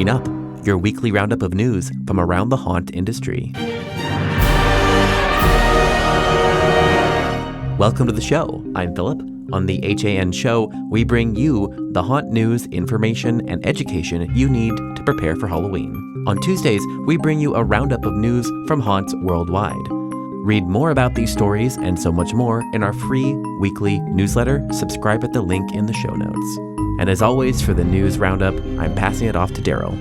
Coming up, your weekly roundup of news from around the haunt industry. Welcome to the show. I'm Philip. On the HAN show, we bring you the haunt news, information, and education you need to prepare for Halloween. On Tuesdays, we bring you a roundup of news from haunts worldwide. Read more about these stories and so much more in our free weekly newsletter. Subscribe at the link in the show notes. And as always, for the news roundup, I'm passing it off to Daryl.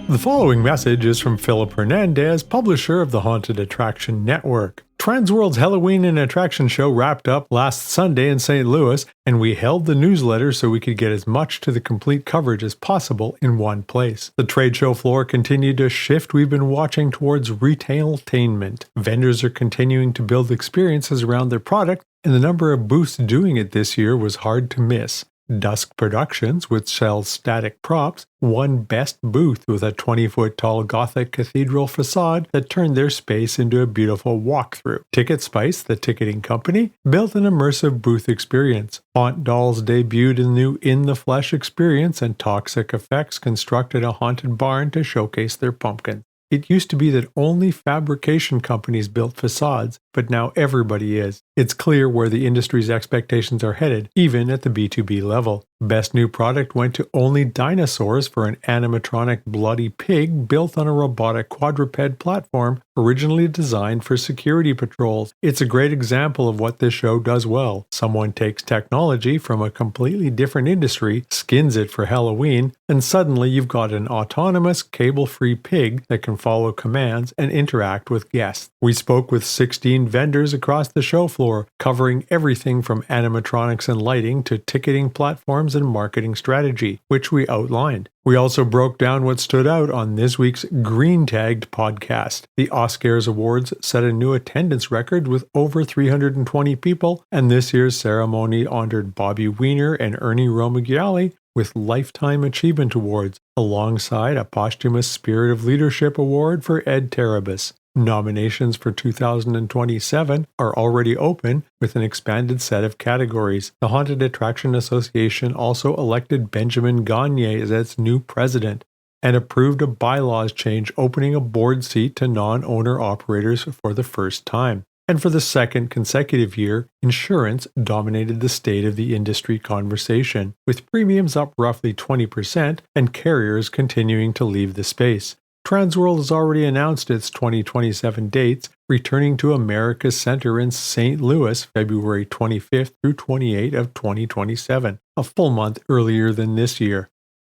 The following message is from Philip Hernandez, publisher of the Haunted Attraction Network. Transworld's Halloween and Attraction Show wrapped up last Sunday in St. Louis, and we held the newsletter so we could get as much to the complete coverage as possible in one place. The trade show floor continued to shift we've been watching towards retailtainment. Vendors are continuing to build experiences around their product, and the number of booths doing it this year was hard to miss. Dusk Productions, which sells static props, won Best Booth with a 20-foot tall Gothic cathedral facade that turned their space into a beautiful walkthrough. Ticket Spice, the ticketing company, built an immersive booth experience. Haunt Dolls debuted a new In the Flesh experience, and Toxic Effects constructed a haunted barn to showcase their pumpkins. It used to be that only fabrication companies built facades, but now everybody is. It's clear where the industry's expectations are headed, even at the B2B level. Best New Product went to Only Dinosaurs for an animatronic bloody pig built on a robotic quadruped platform originally designed for security patrols. It's a great example of what this show does well. Someone takes technology from a completely different industry, skins it for Halloween, and suddenly you've got an autonomous, cable-free pig that can follow commands and interact with guests. We spoke with 16 vendors across the show floor, covering everything from animatronics and lighting to ticketing platforms and marketing strategy, which we outlined. We also broke down what stood out on this week's Green Tagged podcast. The Oscars Awards set a new attendance record with over 320 people, and this year's ceremony honored Bobby Weiner and Ernie Romagiali with Lifetime Achievement Awards, alongside a posthumous Spirit of Leadership Award for Ed Terabas. Nominations for 2027 are already open with an expanded set of categories. The Haunted Attraction Association also elected Benjamin Gagne as its new president and approved a bylaws change opening a board seat to non-owner operators for the first time. And for the second consecutive year, insurance dominated the state of the industry conversation, with premiums up roughly 20% and carriers continuing to leave the space. Transworld has already announced its 2027 dates, returning to America's Center in St. Louis February 25th through 28th of 2027, a full month earlier than this year.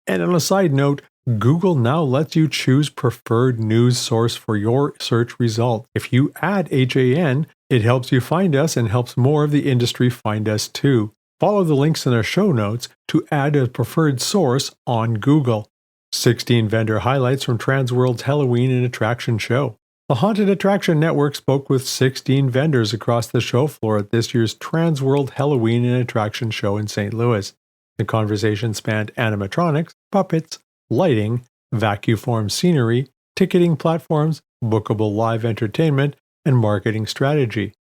And on a side note, Google now lets you choose preferred news source for your search result. If you add HAN, it helps you find us and helps more of the industry find us too. Follow the links in our show notes to add a preferred source on Google. 16 vendor highlights from Transworld's Halloween and Attraction Show. The Haunted Attraction Network spoke with 16 vendors across the show floor at this year's Transworld Halloween and Attraction Show in St. Louis. The conversation spanned animatronics, puppets, lighting, vacuum-formed scenery, ticketing platforms, bookable live entertainment, and marketing strategy.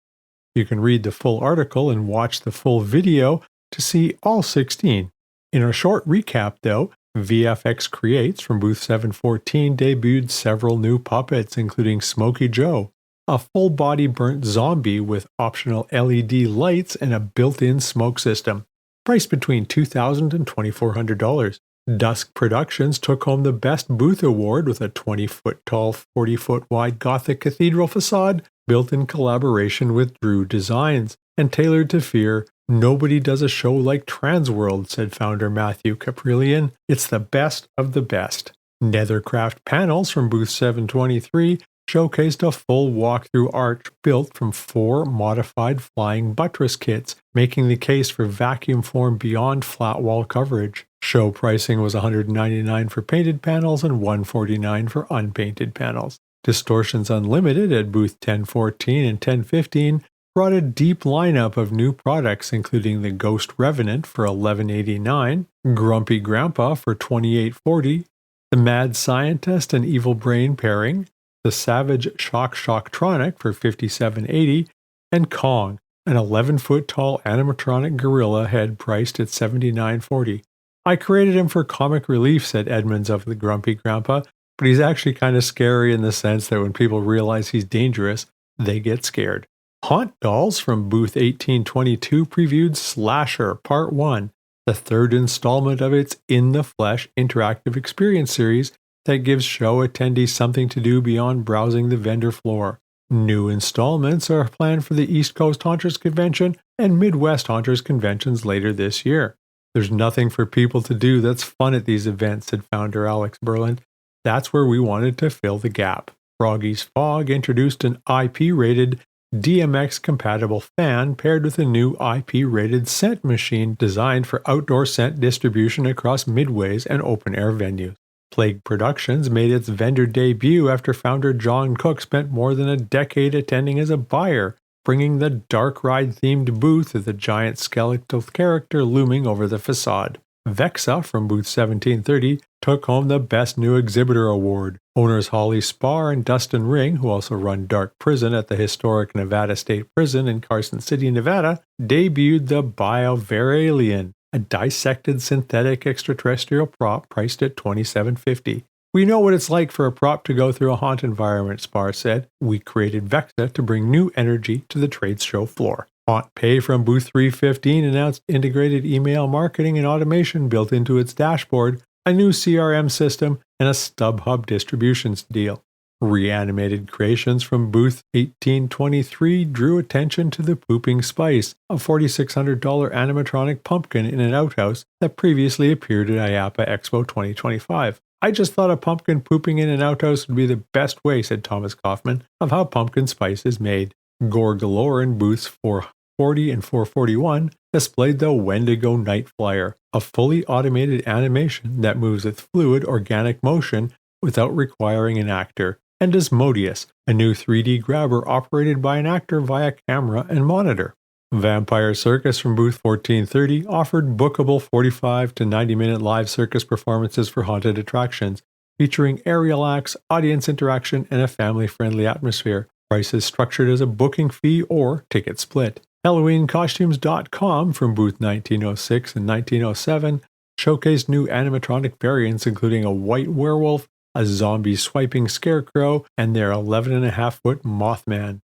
You can read the full article and watch the full video to see all 16. In our short recap, though, VFX Creates from booth 714 debuted several new puppets, including Smokey Joe, a full-body burnt zombie with optional LED lights and a built-in smoke system, priced between $2,000 and $2,400. Dusk Productions took home the Best Booth Award with a 20-foot tall, 40-foot wide Gothic cathedral facade built in collaboration with Drew Designs and tailored to fear. Nobody does a show like Transworld, said founder Matthew Caprillion. It's the best of the best. Nethercraft Panels from booth 723 showcased a full walkthrough arch built from 4 modified flying buttress kits, making the case for vacuum form beyond flat wall coverage. Show pricing was $199 for painted panels and $149 for unpainted panels. Distortions Unlimited at booth 1014 and 1015 brought a deep lineup of new products, including the Ghost Revenant for $11.89, Grumpy Grandpa for $28.40, the Mad Scientist and Evil Brain pairing, the Savage Shocktronic for $57.80, and Kong, an 11-foot tall animatronic gorilla head priced at $79.40. I created him for comic relief, said Edmonds of the Grumpy Grandpa, but he's actually kind of scary in the sense that when people realize he's dangerous, they get scared. Haunt Dolls from booth 1822 previewed Slasher Part 1, the third installment of its In the Flesh interactive experience series that gives show attendees something to do beyond browsing the vendor floor. New installments are planned for the East Coast Haunters Convention and Midwest Haunters Conventions later this year. There's nothing for people to do that's fun at these events, said founder Alex Berland. That's where we wanted to fill the gap. Froggy's Fog introduced an IP-rated DMX-compatible fan paired with a new IP-rated scent machine designed for outdoor scent distribution across midways and open-air venues. Plague Productions made its vendor debut after founder John Cook spent more than a decade attending as a buyer, bringing the Dark Ride-themed booth with a giant skeletal character looming over the facade. Vexa from booth 1730 took home the Best New Exhibitor award. Owners Holly Spar and Dustin Ring, who also run Dark Prison at the historic Nevada State Prison in Carson City, Nevada, debuted the BioVaralien, a dissected synthetic extraterrestrial prop priced at $27.50. We know what it's like for a prop to go through a haunt environment, Spar said. We created Vexa to bring new energy to the trade show floor. Haunt Pay from booth 315 announced integrated email marketing and automation built into its dashboard, a new CRM system, and a StubHub distributions deal. Reanimated Creations from booth 1823 drew attention to the Pooping Spice, a $4,600 animatronic pumpkin in an outhouse that previously appeared at IAAPA Expo 2025. I just thought a pumpkin pooping in an outhouse would be the best way, said Thomas Kaufman, of how pumpkin spice is made. Gore Galore in booths 440 and 441 displayed the Wendigo Night Flyer, a fully automated animation that moves with fluid organic motion without requiring an actor, and Asmodeus, a new 3D grabber operated by an actor via camera and monitor. Vampire Circus from booth 1430 offered bookable 45 to 90-minute live circus performances for haunted attractions, featuring aerial acts, audience interaction, and a family-friendly atmosphere. Prices structured as a booking fee or ticket split. HalloweenCostumes.com from booth 1906 and 1907 showcased new animatronic variants including a white werewolf, a zombie swiping scarecrow, and their 11.5-foot Mothman.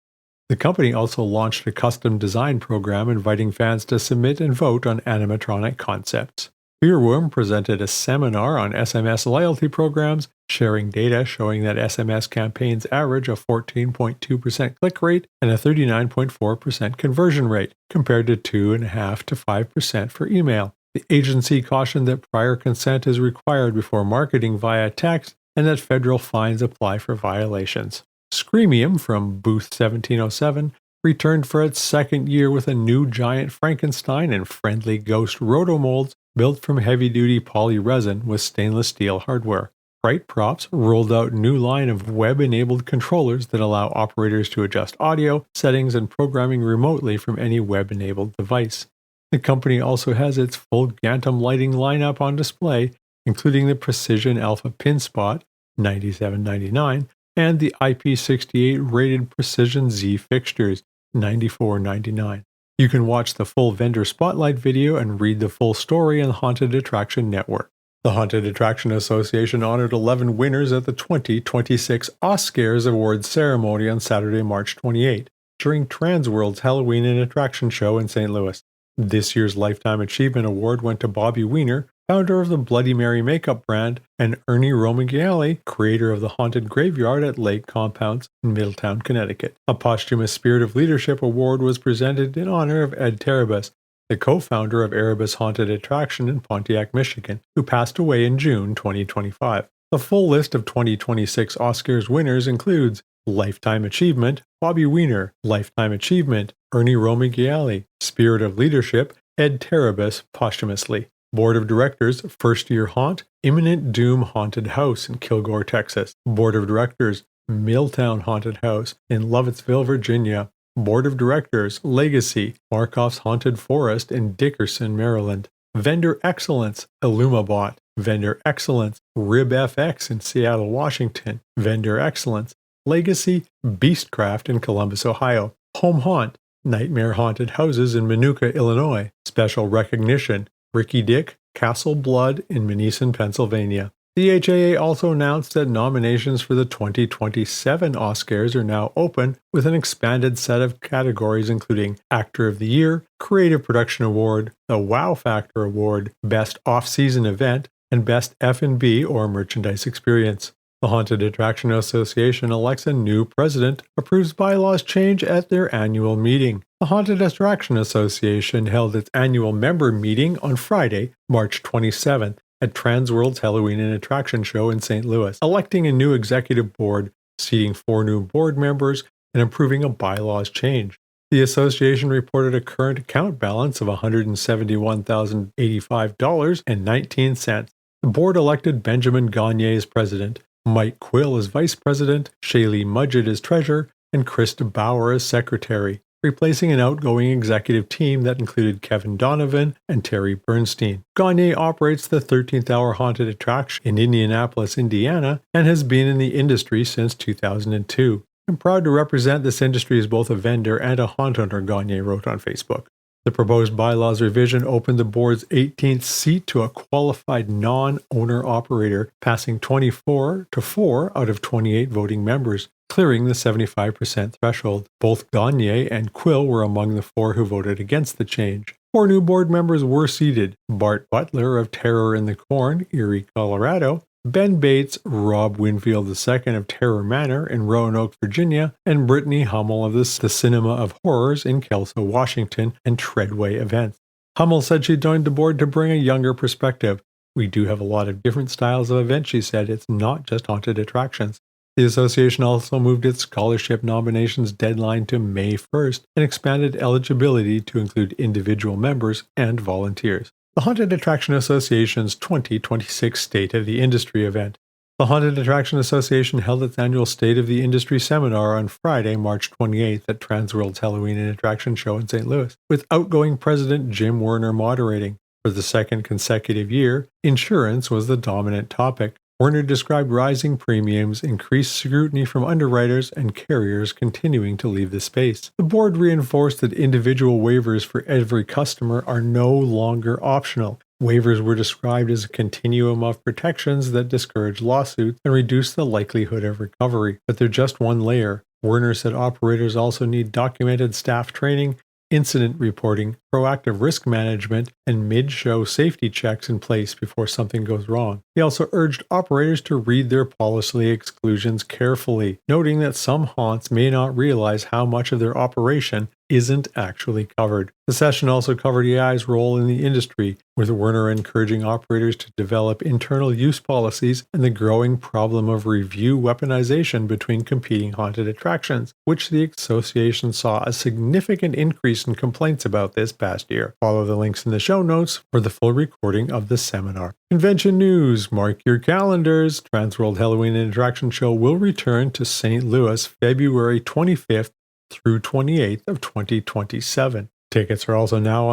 The company also launched a custom design program inviting fans to submit and vote on animatronic concepts. Earworm presented a seminar on SMS loyalty programs, sharing data showing that SMS campaigns average a 14.2% click rate and a 39.4% conversion rate, compared to 2.5% to 5% for email. The agency cautioned that prior consent is required before marketing via text and that federal fines apply for violations. Screamium from booth 1707 returned for its second year with a new giant Frankenstein and friendly ghost rotomolds built from heavy-duty poly resin with stainless steel hardware. Bright Props rolled out a new line of web-enabled controllers that allow operators to adjust audio, settings, and programming remotely from any web-enabled device. The company also has its full Gantom lighting lineup on display, including the Precision Alpha Pin Spot, $97.99, and the IP68 rated Precision Z fixtures, $94.99. You can watch the full vendor spotlight video and read the full story on the Haunted Attraction Network. The Haunted Attraction Association honored 11 winners at the 2026 Oscars Awards ceremony on Saturday, March 28, during Transworld's Halloween and Attraction Show in St. Louis. This year's Lifetime Achievement Award went to Bobby Wiener, founder of the Bloody Mary makeup brand, and Ernie Romigiali, creator of the Haunted Graveyard at Lake Compounds in Middletown, Connecticut. A posthumous Spirit of Leadership Award was presented in honor of Ed Terabas, the co-founder of Erebus Haunted Attraction in Pontiac, Michigan, who passed away in June 2025. The full list of 2026 Oscars winners includes Lifetime Achievement, Bobby Wiener, Lifetime Achievement, Ernie Romigiali, Spirit of Leadership, Ed Terabas posthumously. Board of Directors, First Year Haunt, Imminent Doom Haunted House in Kilgore, Texas. Board of Directors, Milltown Haunted House in Lovettsville, Virginia. Board of Directors, Legacy, Markoff's Haunted Forest in Dickerson, Maryland. Vendor Excellence, Illumabot. Vendor Excellence, RibFX in Seattle, Washington. Vendor Excellence, Legacy, Beastcraft in Columbus, Ohio. Home Haunt, Nightmare Haunted Houses in Minooka, Illinois. Special Recognition, Ricky Dick, Castle Blood in Monessen, Pennsylvania. The HAA also announced that nominations for the 2027 Oscars are now open, with an expanded set of categories including Actor of the Year, Creative Production Award, the Wow Factor Award, Best Off-Season Event, and Best F&B or Merchandise Experience. The Haunted Attraction Association elects a new president, approves bylaws change at their annual meeting. The Haunted Attraction Association held its annual member meeting on Friday, March 27th, at Transworld's Halloween and Attraction Show in St. Louis, electing a new executive board, seating 4 new board members, and approving a bylaws change. The association reported a current account balance of $171,085.19. The board elected Benjamin Gagne as president, Mike Quill as vice president, Shaylee Mudgett as treasurer, and Krista Bauer as secretary, replacing an outgoing executive team that included Kevin Donovan and Terry Bernstein. Gagne operates the 13th Hour Haunted Attraction in Indianapolis, Indiana, and has been in the industry since 2002. I'm proud to represent this industry as both a vendor and a haunt owner, Gagne wrote on Facebook. The proposed bylaws revision opened the board's 18th seat to a qualified non-owner operator, passing 24 to 4 out of 28 voting members, clearing the 75% threshold. Both Gagne and Quill were among the 4 who voted against the change. 4 new board members were seated: Bart Butler of Terror in the Corn, Erie, Colorado, Ben Bates, Rob Winfield II of Terror Manor in Roanoke, Virginia, and Brittany Hummel of the Cinema of Horrors in Kelso, Washington, and Treadway Events. Hummel said she joined the board to bring a younger perspective. "We do have a lot of different styles of events," she said. "It's not just haunted attractions." The association also moved its scholarship nominations deadline to May 1st and expanded eligibility to include individual members and volunteers. The Haunted Attraction Association's 2026 State of the Industry event. The Haunted Attraction Association held its annual State of the Industry seminar on Friday, March 28th at Transworld's Halloween and Attraction Show in St. Louis, with outgoing President Jim Werner moderating. For the second consecutive year, insurance was the dominant topic. Werner described rising premiums, increased scrutiny from underwriters, and carriers continuing to leave the space. The board reinforced that individual waivers for every customer are no longer optional. Waivers were described as a continuum of protections that discourage lawsuits and reduce the likelihood of recovery, but they're just one layer. Werner said operators also need documented staff training, incident reporting, proactive risk management, and mid-show safety checks in place before something goes wrong. He also urged operators to read their policy exclusions carefully, noting that some haunts may not realize how much of their operation isn't actually covered. The session also covered AI's role in the industry, with Werner encouraging operators to develop internal use policies and the growing problem of review weaponization between competing haunted attractions, which the association saw a significant increase in complaints about this past year. Follow the links in the show notes for the full recording of the seminar. Convention news. Mark your calendars. Transworld Halloween and Attraction Show will return to St. Louis February 25th through 28th of 2027. Tickets are now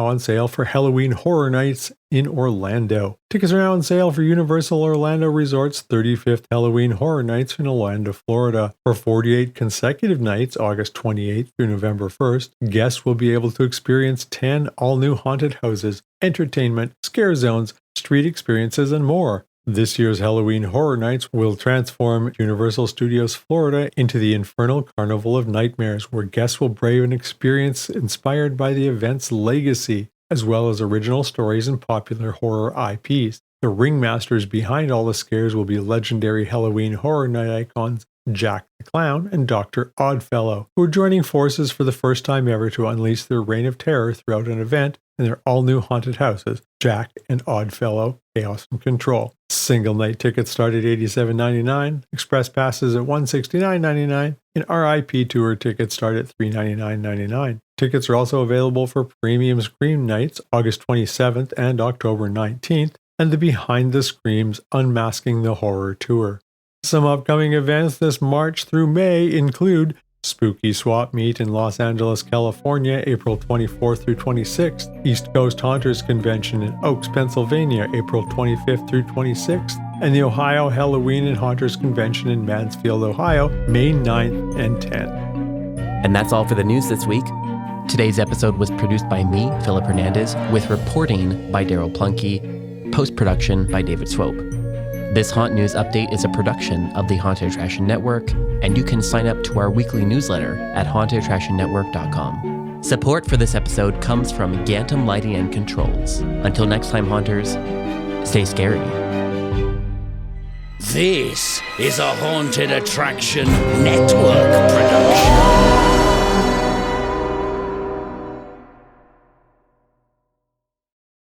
on sale for Halloween Horror Nights in Orlando. Tickets are now on sale for Universal Orlando Resort's 35th Halloween Horror Nights in Orlando, Florida. For 48 consecutive nights, August 28th through November 1st, guests will be able to experience 10 all-new haunted houses, entertainment, scare zones, street experiences, and more. This year's Halloween Horror Nights will transform Universal Studios Florida into the Infernal Carnival of Nightmares, where guests will brave an experience inspired by the event's legacy, as well as original stories and popular horror IPs. The ringmasters behind all the scares will be legendary Halloween Horror Night icons Jack the Clown and Dr. Oddfellow, who are joining forces for the first time ever to unleash their reign of terror throughout an event in their all-new haunted houses, Jack and Oddfellow, Chaos and Control. Single night tickets start at $87.99, express passes at $169.99, and RIP tour tickets start at $399.99. Tickets are also available for Premium Scream Nights, August 27th and October 19th, and the Behind the Screams Unmasking the Horror Tour. Some upcoming events this March through May include Spooky Swap Meet in Los Angeles, California, April 24th through 26th, East Coast Haunters Convention in Oaks, Pennsylvania, April 25th through 26th, and the Ohio Halloween and Haunters Convention in Mansfield, Ohio, May 9th and 10th. And that's all for the news this week. Today's episode was produced by me, Philip Hernandez, with reporting by Daryl Plunkey, post-production by David Swope. This Haunt News Update is a production of the Haunted Attraction Network, and you can sign up to our weekly newsletter at hauntedattractionnetwork.com. Support for this episode comes from Gantom Lighting and Controls. Until next time, Haunters, stay scary. This is a Haunted Attraction Network production.